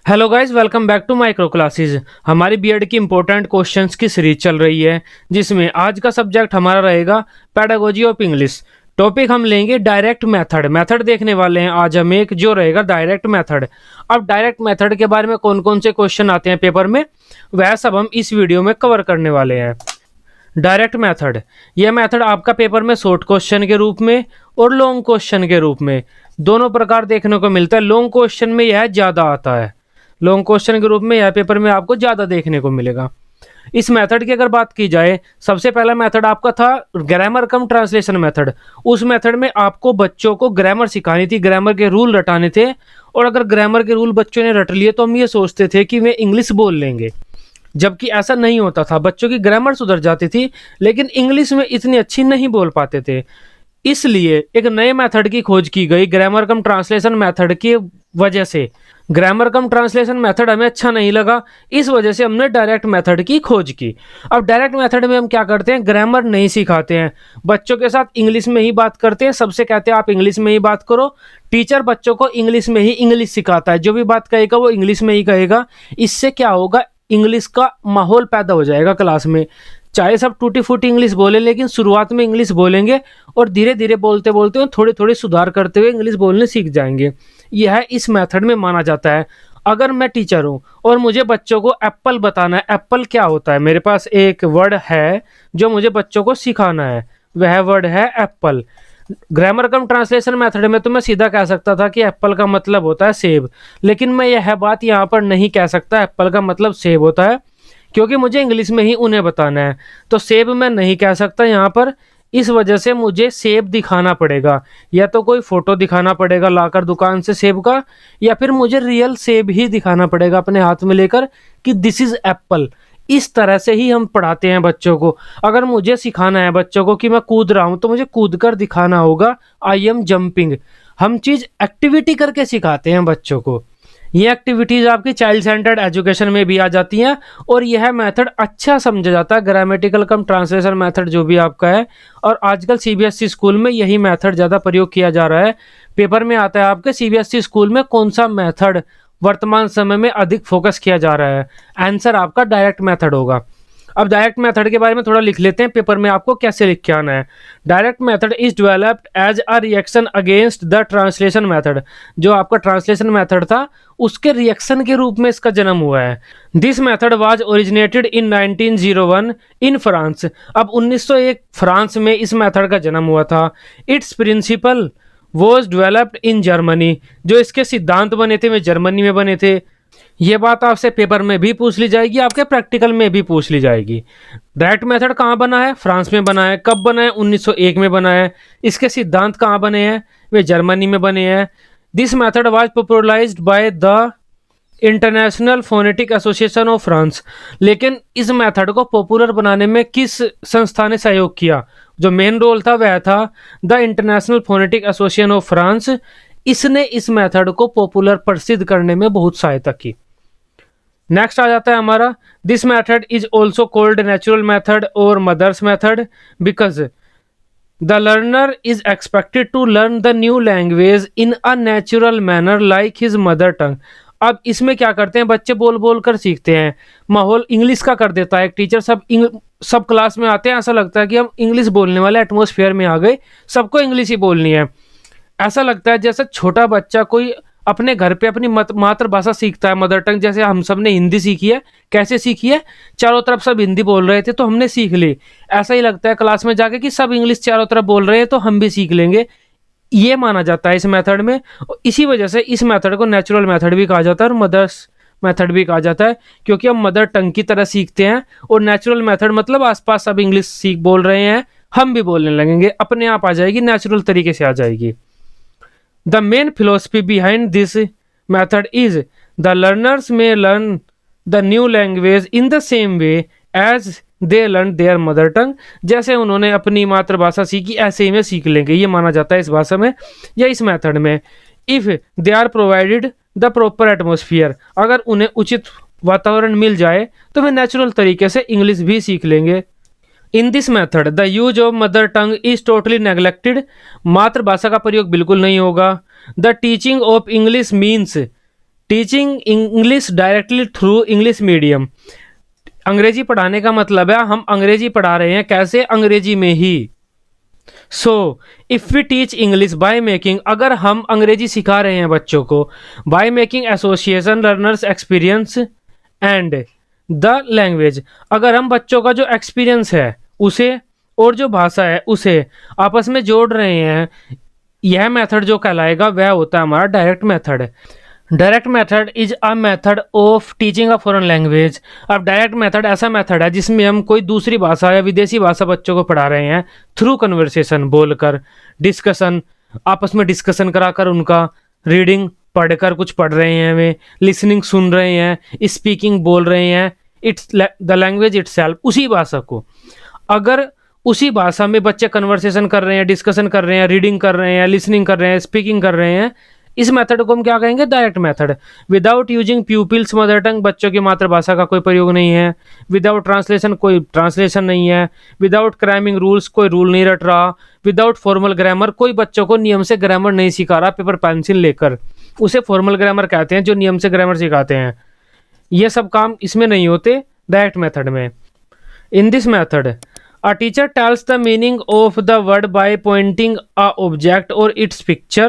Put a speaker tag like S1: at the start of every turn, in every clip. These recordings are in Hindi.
S1: Hello guys, welcome back to micro classes. हमारी बीएड की इंपॉर्टेंट क्वेश्चंस की सीरीज चल रही है, जिसमें आज का सब्जेक्ट हमारा रहेगा पेडागोजी ऑफ इंग्लिश। टॉपिक हम लेंगे डायरेक्ट मेथड। मेथड देखने वाले हैं आज हम एक, जो रहेगा डायरेक्ट मेथड। अब डायरेक्ट मेथड के बारे में कौन कौन से क्वेश्चन आते हैं पेपर में, वह सब हम इस वीडियो में कवर करने वाले हैं। डायरेक्ट मेथड, यह मेथड आपका पेपर में शॉर्ट क्वेश्चन के रूप में और लॉन्ग क्वेश्चन के रूप में दोनों प्रकार देखने को मिलता है। लॉन्ग क्वेश्चन में यह ज़्यादा आता है, लॉन्ग क्वेश्चन के रूप में यह पेपर में आपको ज़्यादा देखने को मिलेगा। इस मेथड की अगर बात की जाए, सबसे पहला मेथड आपका था ग्रामर कम ट्रांसलेशन मेथड। उस मेथड में आपको बच्चों को ग्रामर सिखानी थी, ग्रामर के रूल रटाने थे, और अगर ग्रामर के रूल बच्चों ने रट लिए तो हम ये सोचते थे कि वे इंग्लिश बोल लेंगे, जबकि ऐसा नहीं होता था। बच्चों की ग्रामर सुधर जाती थी लेकिन इंग्लिश में इतनी अच्छी नहीं बोल पाते थे। इसलिए एक नए मेथड की खोज की गई, ग्रामर कम ट्रांसलेशन मेथड की वजह से। ग्रामर कम ट्रांसलेशन मेथड हमें अच्छा नहीं लगा, इस वजह से हमने डायरेक्ट मेथड की खोज की। अब डायरेक्ट मेथड में हम क्या करते हैं, ग्रामर नहीं सिखाते हैं, बच्चों के साथ इंग्लिश में ही बात करते हैं। सबसे कहते हैं आप इंग्लिश में ही बात करो। टीचर बच्चों को इंग्लिश में ही इंग्लिश सिखाता है, जो भी बात कहेगा वो इंग्लिश में ही कहेगा। इससे क्या होगा, इंग्लिश का माहौल पैदा हो जाएगा क्लास में। चाहे सब टूटी फूटी इंग्लिश बोले, लेकिन शुरुआत में इंग्लिश बोलेंगे और धीरे धीरे बोलते बोलते थोड़े थोड़े सुधार करते हुए इंग्लिश बोलने सीख जाएंगे। यह इस मेथड में माना जाता है। अगर मैं टीचर हूँ और मुझे बच्चों को एप्पल बताना है, एप्पल क्या होता है, मेरे पास एक वर्ड है जो मुझे बच्चों को सिखाना है, वह वर्ड है एप्पल। ग्रामर कम ट्रांसलेशन मेथड में तो मैं सीधा कह सकता था कि एप्पल का मतलब होता है सेब, लेकिन मैं यह बात यहाँ पर नहीं कह सकता एप्पल का मतलब सेब होता है, क्योंकि मुझे इंग्लिश में ही उन्हें बताना है। तो सेब मैं नहीं कह सकता यहाँ पर, इस वजह से मुझे सेब दिखाना पड़ेगा, या तो कोई फोटो दिखाना पड़ेगा लाकर दुकान से सेब का, या फिर मुझे रियल सेब ही दिखाना पड़ेगा अपने हाथ में लेकर कि दिस इज एप्पल। इस तरह से ही हम पढ़ाते हैं बच्चों को। अगर मुझे सिखाना है बच्चों को कि मैं कूद रहा हूं, तो मुझे कूद कर दिखाना होगा, आई एम जंपिंग। हम चीज एक्टिविटी करके सिखाते हैं बच्चों को। ये एक्टिविटीज आपकी चाइल्ड सेंटर्ड एजुकेशन में भी आ जाती हैं, और यह मेथड अच्छा समझा जाता है, ग्रामेटिकल कम ट्रांसलेशन मेथड जो भी आपका है। और आजकल सीबीएसई स्कूल में यही मेथड ज़्यादा प्रयोग किया जा रहा है। पेपर में आता है आपके सीबीएसई स्कूल में कौन सा मेथड वर्तमान समय में अधिक फोकस किया जा रहा है, आंसर आपका डायरेक्ट मेथड होगा। अब डायरेक्ट मेथड के बारे में थोड़ा लिख लेते हैं, पेपर में आपको कैसे लिख के आना है। Direct method is developed as a reaction against the translation method. जो आपका ट्रांसलेशन मेथड था, उसके रिएक्शन के रूप में इसका जन्म हुआ है। This method was originated in 1901 in France. अब 1901 फ्रांस में इस मेथड का जन्म हुआ था। Its principle was developed in Germany. जो इसके सिद्धांत बने थे वे जर्मनी में बने थे। ये बात आपसे पेपर में भी पूछ ली जाएगी, आपके प्रैक्टिकल में भी पूछ ली जाएगी। डायरेक्ट मेथड कहाँ बना है, फ्रांस में बना है। कब बना है, 1901 में बना है। इसके सिद्धांत कहाँ बने हैं, वे जर्मनी में बने हैं। This method was popularised by the international phonetic association of France. लेकिन इस मेथड को पॉपुलर बनाने में किस संस्था ने सहयोग किया, जो मेन रोल था वह था the international phonetic association of France. इसने इस मेथड को पॉपुलर प्रसिद्ध करने में बहुत सहायता की। नेक्स्ट आ जाता है हमारा, this method is also called natural method और mother's method because the learner is expected to learn the new language in a natural manner like his mother tongue. अब इसमें क्या करते हैं, बच्चे बोल बोल कर सीखते हैं। माहौल इंग्लिश का कर देता है एक टीचर। सब क्लास में आते हैं, ऐसा लगता है कि हम इंग्लिश बोलने वाले एटमोसफियर में आ गए, सबको इंग्लिश ही बोलनी है। ऐसा लगता है जैसे छोटा बच्चा कोई अपने घर पे अपनी मातृभाषा सीखता है, मदर टंग। जैसे हम सब ने हिंदी सीखी है, कैसे सीखी है, चारों तरफ सब हिंदी बोल रहे थे तो हमने सीख ली। ऐसा ही लगता है क्लास में जाके कि सब इंग्लिश चारों तरफ बोल रहे हैं तो हम भी सीख लेंगे। ये माना जाता है इस मेथड में। इसी वजह से इस मेथड को नेचुरल मेथड भी कहा जाता है और मदर्स मेथड भी कहा जाता है, क्योंकि हम मदर टंग की तरह सीखते हैं। और नेचुरल मेथड मतलब आसपास सब इंग्लिश सीख बोल रहे हैं, हम भी बोलने लगेंगे, अपने आप आ जाएगी, नेचुरल तरीके से आ जाएगी। The main philosophy behind this method is the learners may learn the new language in the same way as they learn their mother tongue। जैसे उन्होंने अपनी मातृभाषा सीखी ऐसे ही में सीख लेंगे, ये माना जाता है इस भाषा में या इस मेथड में। If they are provided the proper atmosphere, अगर उन्हें उचित वातावरण मिल जाए तो वे नेचुरल तरीके से इंग्लिश भी सीख लेंगे। In this method the use of mother tongue is totally neglected. मातृभाषा का प्रयोग बिल्कुल नहीं होगा। The teaching of English means teaching English directly through English medium. अंग्रेजी पढ़ाने का मतलब है हम अंग्रेजी पढ़ा रहे हैं, कैसे? अंग्रेजी में ही। So if we teach English by making, अगर हम अंग्रेजी सिखा रहे हैं बच्चों को by making association learners experience and the language, अगर हम बच्चों का जो एक्सपीरियंस है उसे और जो भाषा है उसे आपस में जोड़ रहे हैं, यह मेथड जो कहलाएगा वह होता है हमारा direct method. Direct method is a method of teaching a foreign language. अब डायरेक्ट मेथड ऐसा मेथड है जिसमें हम कोई दूसरी भाषा या विदेशी भाषा बच्चों को पढ़ा रहे हैं थ्रू कन्वर्सेशन, बोलकर, डिस्कशन, आपस में डिस्कशन कराकर, उनका रीडिंग पढ़कर कुछ पढ़ रहे हैं वे, लिसनिंग सुन रहे हैं, स्पीकिंग बोल रहे हैं, इट्स द लैंग्वेज इटसेल्फ, उसी भाषा को। अगर उसी भाषा में बच्चे कन्वर्सेशन कर रहे हैं, डिस्कशन कर रहे हैं, रीडिंग कर रहे हैं, लिसनिंग कर रहे हैं, स्पीकिंग कर रहे हैं, इस मेथड को हम क्या कहेंगे? Direct method. Without using pupils mother tongue, बच्चों की मातृभाषा का कोई प्रयोग नहीं है। विदाउट ट्रांसलेशन, कोई ट्रांसलेशन नहीं है। विदाउट क्राइमिंग रूल्स, कोई रूल नहीं रट रहा। विदाउट फॉर्मल ग्रामर, कोई बच्चों को नियम से ग्रामर नहीं सिखा रहा पेपर पेंसिल लेकर, उसे फॉर्मल ग्रामर कहते हैं जो नियम से ग्रामर सिखाते हैं। ये सब काम इसमें नहीं होते डायरेक्ट मेथड में। In this method a teacher tells the meaning of the word by pointing a object or its picture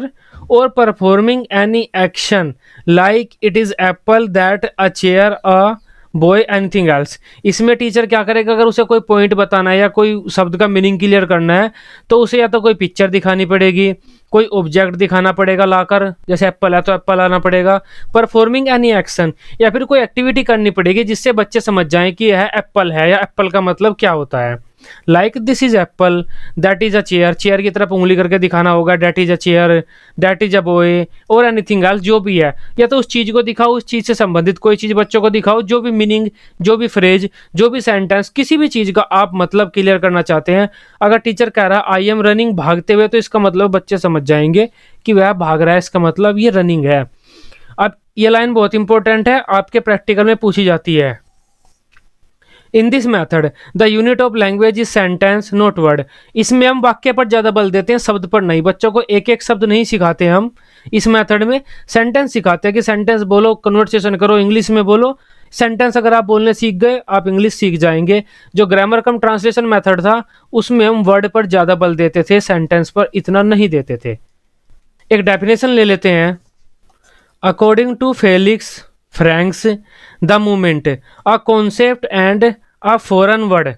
S1: or performing any action like it is apple, that, a chair, a boy, anything else। इसमें टीचर क्या करेगा? अगर उसे कोई पॉइंट बताना है या कोई शब्द का मीनिंग क्लियर करना है तो उसे या तो कोई पिक्चर दिखानी पड़ेगी, कोई ऑब्जेक्ट दिखाना पड़ेगा लाकर, जैसे एप्पल है तो एप्पल आना पड़ेगा, परफॉर्मिंग एनी एक्शन, या फिर कोई एक्टिविटी करनी पड़ेगी जिससे बच्चे समझ जाएं कि यह एप्पल है या एप्पल का मतलब क्या होता है। Like this is Apple, that is a chair, chair की तरफ उंगली करके दिखाना होगा, that is a chair, that is a boy, और एनीथिंग एल्स, जो भी है। या तो उस चीज को दिखाओ, उस चीज से संबंधित कोई चीज बच्चों को दिखाओ, जो भी मीनिंग, जो भी फ्रेज, जो भी सेंटेंस, किसी भी चीज का आप मतलब क्लियर करना चाहते हैं। अगर टीचर कह रहा है आई एम रनिंग, भागते हुए, तो इसका मतलब बच्चे समझ जाएंगे कि वह भाग रहा है, इसका मतलब ये रनिंग है। अब ये लाइन बहुत इंपॉर्टेंट है, आपके प्रैक्टिकल में पूछी जाती है। In this method the unit of language is sentence not word. इसमें हम वाक्य पर ज़्यादा बल देते हैं, शब्द पर नहीं। बच्चों को एक एक शब्द नहीं सिखाते हम, इस मेथड में सेंटेंस सिखाते हैं कि सेंटेंस बोलो, कन्वर्सेशन करो, इंग्लिश में बोलो। सेंटेंस अगर आप बोलने सीख गए, आप इंग्लिश सीख जाएंगे। जो ग्रामर कम ट्रांसलेशन मेथड था उसमें हम वर्ड पर ज़्यादा बल देते थे, सेंटेंस पर इतना नहीं देते थे। एक डेफिनेशन ले लेते हैं। According to Felix Franks, the movement a concept and a foreign word.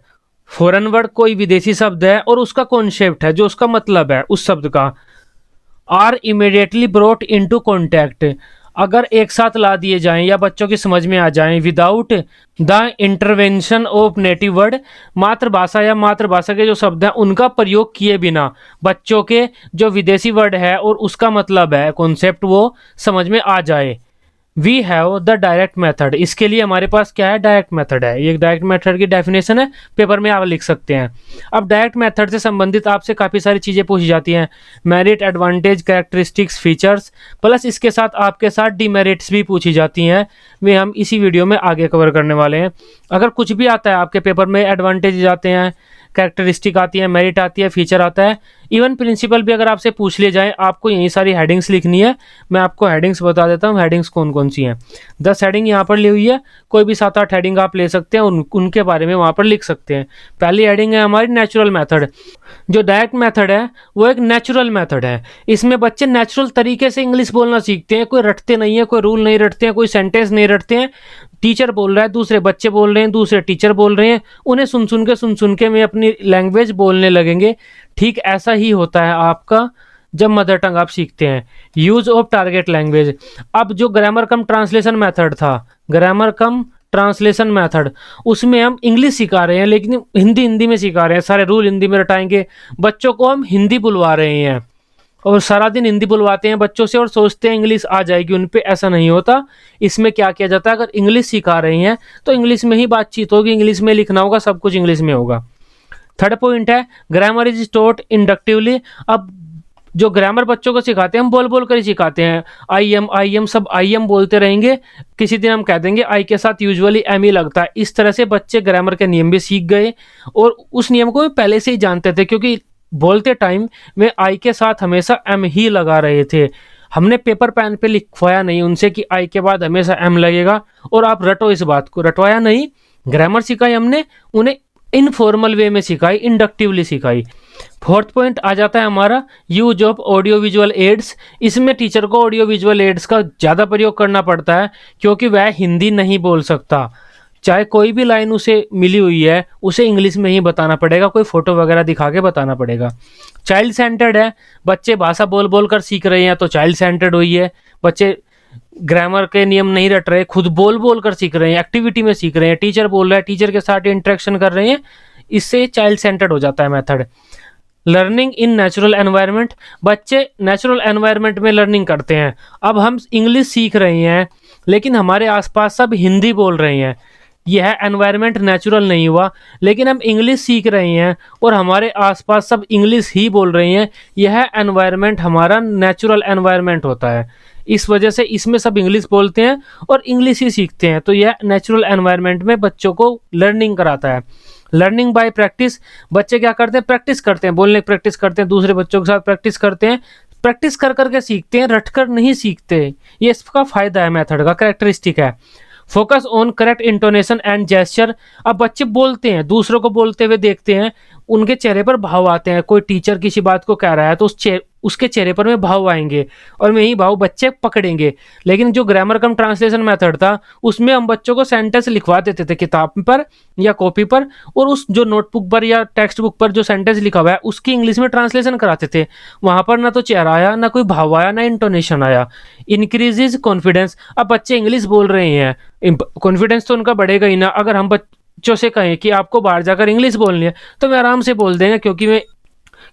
S1: Foreign word कोई विदेशी शब्द है और उसका कॉन्सेप्ट है, जो उसका मतलब है उस शब्द का, are immediately brought into contact, अगर एक साथ ला दिए जाएं या बच्चों की समझ में आ जाएं without the intervention of native word, मातृभाषा या मातृभाषा के जो शब्द हैं उनका प्रयोग किए बिना बच्चों के जो विदेशी वर्ड है और उसका मतलब है कॉन्सेप्ट वो समझ में आ जाए। We have the direct method, इसके लिए हमारे पास क्या है? डायरेक्ट मेथड है। ये डायरेक्ट मेथड की डेफिनेशन है, पेपर में आप लिख सकते हैं। अब डायरेक्ट मेथड से संबंधित आपसे काफ़ी सारी चीज़ें पूछी जाती हैं, merit, advantage, characteristics, features, plus इसके साथ आपके साथ डीमेरिट्स भी पूछी जाती हैं। वे हम इसी वीडियो में आगे कवर करने वाले हैं। अगर कुछ भी आता है आपके पेपर में, एडवांटेज आते हैं, कैरेक्टरिस्टिक आती है, मेरिट आती है, फीचर आता है, इवन प्रिंसिपल भी अगर आपसे पूछ लिए जाए, आपको यही सारी हेडिंग्स लिखनी है। मैं आपको हेडिंग्स बता देता हूँ, हेडिंग्स कौन कौन सी हैं। 10 हेडिंग यहाँ पर ली हुई है, कोई भी 7-8 हेडिंग आप ले सकते हैं, उनके बारे में वहाँ पर लिख सकते हैं। पहली हेडिंग है हमारी नेचुरल मेथड। जो डायरेक्ट मेथड है वो एक नेचुरल मेथड है। इसमें बच्चे नेचुरल तरीके से इंग्लिश बोलना सीखते हैं, कोई रटते नहीं है, कोई रूल नहीं रटते हैं, कोई सेंटेंस नहीं रटते हैं। टीचर बोल रहा है, दूसरे बच्चे बोल रहे हैं, दूसरे टीचर बोल रहे हैं, उन्हें सुन सुन के मैं अपनी लैंग्वेज बोलने लगेंगे। ठीक ऐसा ही होता है आपका जब मदर टंग आप सीखते हैं। Use of target language. अब जो ग्रामर कम ट्रांसलेशन मेथड था, ग्रामर कम ट्रांसलेशन मेथड, उसमें हम इंग्लिश सिखा रहे हैं लेकिन हिंदी में सिखा रहे हैं, सारे रूल हिंदी में रटाएंगे। बच्चों को हम हिंदी बुलवा रहे हैं और सारा दिन हिंदी बुलवाते हैं बच्चों से और सोचते हैं इंग्लिश आ जाएगी उन पे, ऐसा नहीं होता। इसमें क्या किया जाता है, अगर इंग्लिश सिखा रहे हैं तो इंग्लिश में ही बातचीत होगी, इंग्लिश में लिखना होगा, सब कुछ इंग्लिश में होगा। थर्ड पॉइंट है ग्रामर इज टॉट इंडक्टिवली। अब जो ग्रामर बच्चों को सिखाते हैं हम बोल बोल कर ही सिखाते हैं। आई एम सब आई एम बोलते रहेंगे, किसी दिन हम कह देंगे आई के साथ यूजुअली एम ही लगता है। इस तरह से बच्चे ग्रामर के नियम भी सीख गए और उस नियम को वे पहले से ही जानते थे, क्योंकि बोलते टाइम वे आई के साथ हमेशा एम ही लगा रहे थे। हमने पेपर पेन पे लिखवाया नहीं उनसे कि आई के बाद हमेशा एम लगेगा और आप रटो इस बात को, रटवाया नहीं। ग्रामर सिखाई हमने उन्हें, इनफॉर्मल वे में सिखाई, इंडक्टिवली सिखाई। फोर्थ पॉइंट आ जाता है हमारा use of audio visual aids. इसमें टीचर को ऑडियो विजुअल एड्स का ज़्यादा प्रयोग करना पड़ता है क्योंकि वह हिंदी नहीं बोल सकता। चाहे कोई भी लाइन उसे मिली हुई है उसे इंग्लिश में ही बताना पड़ेगा, कोई फोटो वगैरह दिखा के बताना पड़ेगा। चाइल्ड सेंटर्ड है, बच्चे भाषा बोल बोल कर सीख रहे हैं तो चाइल्ड सेंटर्ड हुई है। बच्चे ग्रामर के नियम नहीं रट रहे, खुद बोल बोल कर सीख रहे हैं, एक्टिविटी में सीख रहे हैं, टीचर बोल रहा है, टीचर के साथ इंटरेक्शन कर रहे हैं, इससे चाइल्ड सेंटर्ड हो जाता है method. Learning in natural environment, बच्चे नेचुरल एनवायरनमेंट में लर्निंग करते हैं। अब हम इंग्लिश सीख रहे हैं लेकिन हमारे आसपास सब हिंदी बोल रहे हैं, यह एनवायरनमेंट नेचुरल नहीं हुआ। लेकिन हम इंग्लिश सीख रहे हैं और हमारे आसपास सब इंग्लिश ही बोल रहे हैं, यह एनवायरनमेंट हमारा नेचुरल एनवायरनमेंट होता है। इस वजह से इसमें सब इंग्लिश बोलते हैं और इंग्लिश ही सीखते हैं, तो यह नेचुरल एनवायरनमेंट में बच्चों को लर्निंग कराता है। लर्निंग बाय प्रैक्टिस, बच्चे क्या करते हैं, प्रैक्टिस करते हैं, बोलने की प्रैक्टिस करते हैं, दूसरे बच्चों के साथ प्रैक्टिस करते हैं, प्रैक्टिस कर करके सीखते हैं, रटकर नहीं सीखते। ये इसका फायदा है, मेथड का कैरेक्टरिस्टिक है। Focus on correct intonation and gesture, अब बच्चे बोलते हैं, दूसरों को बोलते हुए देखते हैं, उनके चेहरे पर भाव आते हैं। कोई टीचर किसी बात को कह रहा है तो उसके चेहरे पर में भाव आएंगे और वही भाव बच्चे पकड़ेंगे। लेकिन जो ग्रामर कम ट्रांसलेशन मेथड था उसमें हम बच्चों को सेंटेंस लिखवा देते थे किताब पर या कॉपी पर, और उस जो नोटबुक पर या टेक्स्ट बुक पर जो सेंटेंस लिखा हुआ है उसकी इंग्लिश में ट्रांसलेशन कराते थे। वहाँ पर ना तो चेहरा आया, ना कोई भाव आया, ना इंटोनेशन आया। इंक्रीजेज कॉन्फिडेंस, अब बच्चे इंग्लिश बोल रहे हैं, कॉन्फिडेंस तो उनका बढ़ेगा ही ना। अगर हम बच्चों से कहें कि आपको बाहर जाकर इंग्लिश बोलनी है तो वे आराम से बोल देंगे,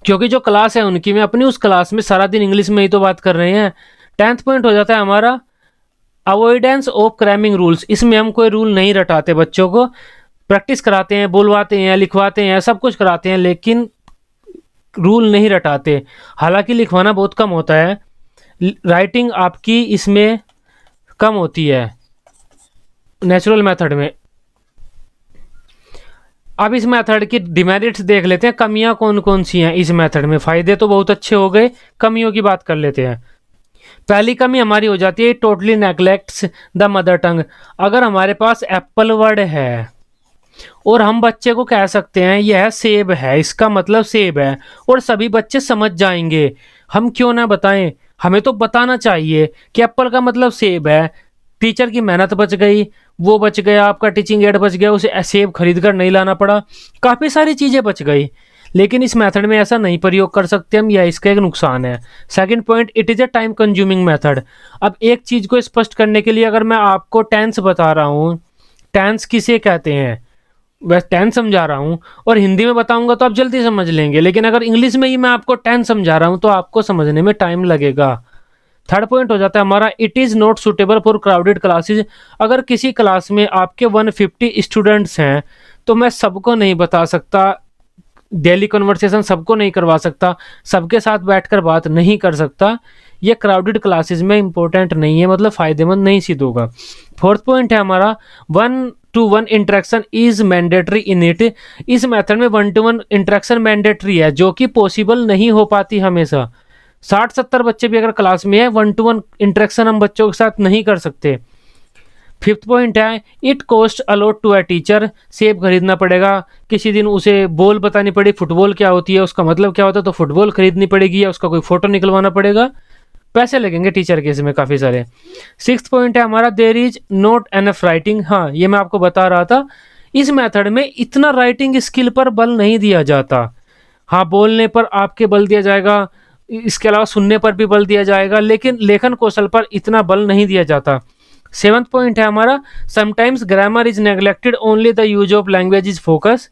S1: क्योंकि जो क्लास है उनकी, में अपनी उस क्लास में सारा दिन इंग्लिश में ही तो बात कर रहे हैं। 10th पॉइंट हो जाता है हमारा अवॉइडेंस ऑफ क्रैमिंग रूल्स। इसमें हम कोई रूल नहीं रटाते, बच्चों को प्रैक्टिस कराते हैं, बुलवाते हैं, लिखवाते हैं, सब कुछ कराते हैं, लेकिन रूल नहीं रटाते। हालांकि लिखवाना बहुत कम होता है, राइटिंग आपकी इसमें कम होती है नेचुरल मेथड में। अब इस मेथड की डिमेरिट्स देख लेते हैं, कमियां कौन कौन सी हैं इस मेथड में। फायदे तो बहुत अच्छे हो गए, कमियों की बात कर लेते हैं। पहली कमी हमारी हो जाती है टोटली नेग्लेक्ट्स द मदर टंग। अगर हमारे पास एप्पल वर्ड है और हम बच्चे को कह सकते हैं यह सेब है, इसका मतलब सेब है, और सभी बच्चे समझ जाएंगे, हम क्यों ना बताएं? हमें तो बताना चाहिए कि एप्पल का मतलब सेब है। टीचर की मेहनत बच गई, वो बच गया, आपका टीचिंग एड बच गया, उसे सेब खरीद कर नहीं लाना पड़ा, काफ़ी सारी चीज़ें बच गई। लेकिन इस मेथड में ऐसा नहीं प्रयोग कर सकते हम, यह इसका एक नुकसान है। Second point, it is a time consuming method. अब एक चीज़ को स्पष्ट करने के लिए अगर मैं आपको टेंस बता रहा हूँ, टेंस किसे कहते हैं, बस टेंस समझा रहा हूँ, और हिंदी में बताऊंगा तो आप जल्दी समझ लेंगे, लेकिन अगर इंग्लिश में ही मैं आपको टेंस समझा रहा हूँ तो आपको समझने में टाइम लगेगा। थर्ड पॉइंट हो जाता है हमारा it is not suitable for crowded classes. अगर किसी क्लास में आपके 150 स्टूडेंट्स हैं तो मैं सबको नहीं बता सकता, डेली कन्वर्सेशन सबको नहीं करवा सकता, सबके साथ बैठकर बात नहीं कर सकता। ये क्राउडेड क्लासेस में इंपॉर्टेंट नहीं है, मतलब फ़ायदेमंद नहीं सिद्ध होगा। फोर्थ पॉइंट है हमारा 1-to-1 interaction is mandatory in it. इस मेथड में 1-to-1 इंटरेक्शन मैंडेटरी है, जो कि पॉसिबल नहीं हो पाती हमेशा। 60-70 बच्चे भी अगर क्लास में है, 1-to-1 इंटरेक्शन हम बच्चों के साथ नहीं कर सकते। फिफ्थ पॉइंट है it cost a lot to a teacher. सेब खरीदना पड़ेगा, किसी दिन उसे बॉल बतानी पड़ी, फुटबॉल क्या होती है, उसका मतलब क्या होता है, तो फुटबॉल खरीदनी पड़ेगी या उसका कोई फोटो निकलवाना पड़ेगा, पैसे लगेंगे टीचर के इसमें काफ़ी सारे। सिक्स्थ पॉइंट है हमारा there is not enough writing. हाँ, ये मैं आपको बता रहा था, इस मेथड में इतना राइटिंग स्किल पर बल नहीं दिया जाता। हाँ, बोलने पर आपके बल दिया जाएगा, इसके अलावा सुनने पर भी बल दिया जाएगा, लेकिन लेखन कौशल पर इतना बल नहीं दिया जाता। सेवंथ पॉइंट है हमारा sometimes grammar is neglected only the use of language is focus.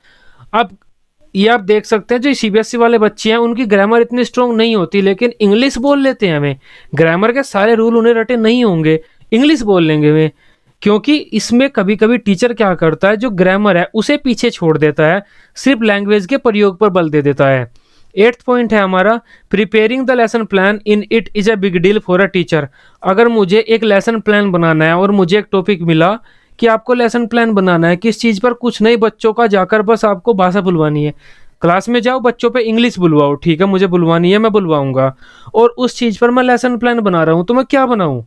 S1: अब ये आप देख सकते हैं जो सीबीएसई वाले बच्चे हैं उनकी ग्रामर इतनी स्ट्रॉन्ग नहीं होती, लेकिन इंग्लिश बोल लेते हैं। हमें ग्रामर के सारे रूल उन्हें रटे नहीं होंगे, इंग्लिश बोल लेंगे वे, क्योंकि इसमें कभी कभी टीचर क्या करता है, जो ग्रामर है उसे पीछे छोड़ देता है, सिर्फ लैंग्वेज के प्रयोग पर बल दे देता है। एट्थ पॉइंट है हमारा preparing the lesson plan in it is a big deal for a teacher. अगर मुझे एक लेसन प्लान बनाना है और मुझे एक टॉपिक मिला कि आपको लेसन प्लान बनाना है किस चीज़ पर, कुछ नहीं, बच्चों का जाकर बस आपको भाषा बुलवानी है, क्लास में जाओ, बच्चों पे इंग्लिश बुलवाओ, ठीक है मुझे बुलवानी है मैं बुलवाऊंगा, और उस चीज़ पर मैं लेसन प्लान बना रहा हूँ तो मैं क्या बनाऊँ?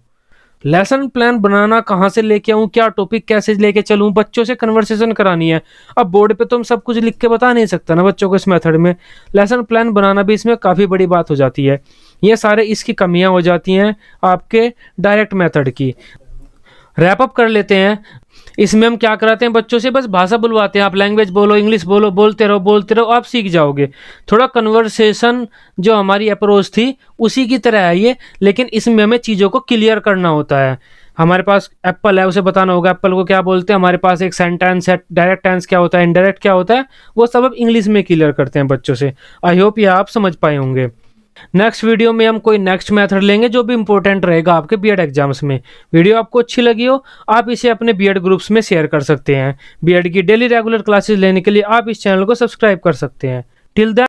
S1: लेसन प्लान बनाना कहाँ से लेके आऊँ, क्या टॉपिक कैसे लेके चलूँ, बच्चों से कन्वर्सेशन करानी है। अब बोर्ड पे तो हम सब कुछ लिख के बता नहीं सकता ना बच्चों को इस मेथड में। लेसन प्लान बनाना भी इसमें काफ़ी बड़ी बात हो जाती है। ये सारे इसकी कमियां हो जाती हैं आपके डायरेक्ट मेथड की। रैप अप कर लेते हैं। इसमें हम क्या कराते हैं, बच्चों से बस भाषा बुलवाते हैं, आप लैंग्वेज बोलो, इंग्लिश बोलो, बोलते रहो, आप सीख जाओगे। थोड़ा कन्वर्सेशन जो हमारी अप्रोच थी उसी की तरह है ये, लेकिन इसमें हमें चीज़ों को क्लियर करना होता है। हमारे पास एप्पल है, उसे बताना होगा एप्पल को क्या बोलते हैं, हमारे पास एक सेंटेंस है, डायरेक्ट टेंस क्या होता है, इनडायरेक्ट क्या होता है, वो सब अब इंग्लिश में क्लियर करते हैं बच्चों से। आई होप ये आप समझ पाए होंगे। नेक्स्ट वीडियो में हम कोई नेक्स्ट मेथड लेंगे जो भी इंपॉर्टेंट रहेगा आपके बीएड एग्जाम्स में। वीडियो आपको अच्छी लगी हो, आप इसे अपने बीएड ग्रुप्स में शेयर कर सकते हैं। बीएड की डेली रेगुलर क्लासेस लेने के लिए आप इस चैनल को सब्सक्राइब कर सकते हैं। Till then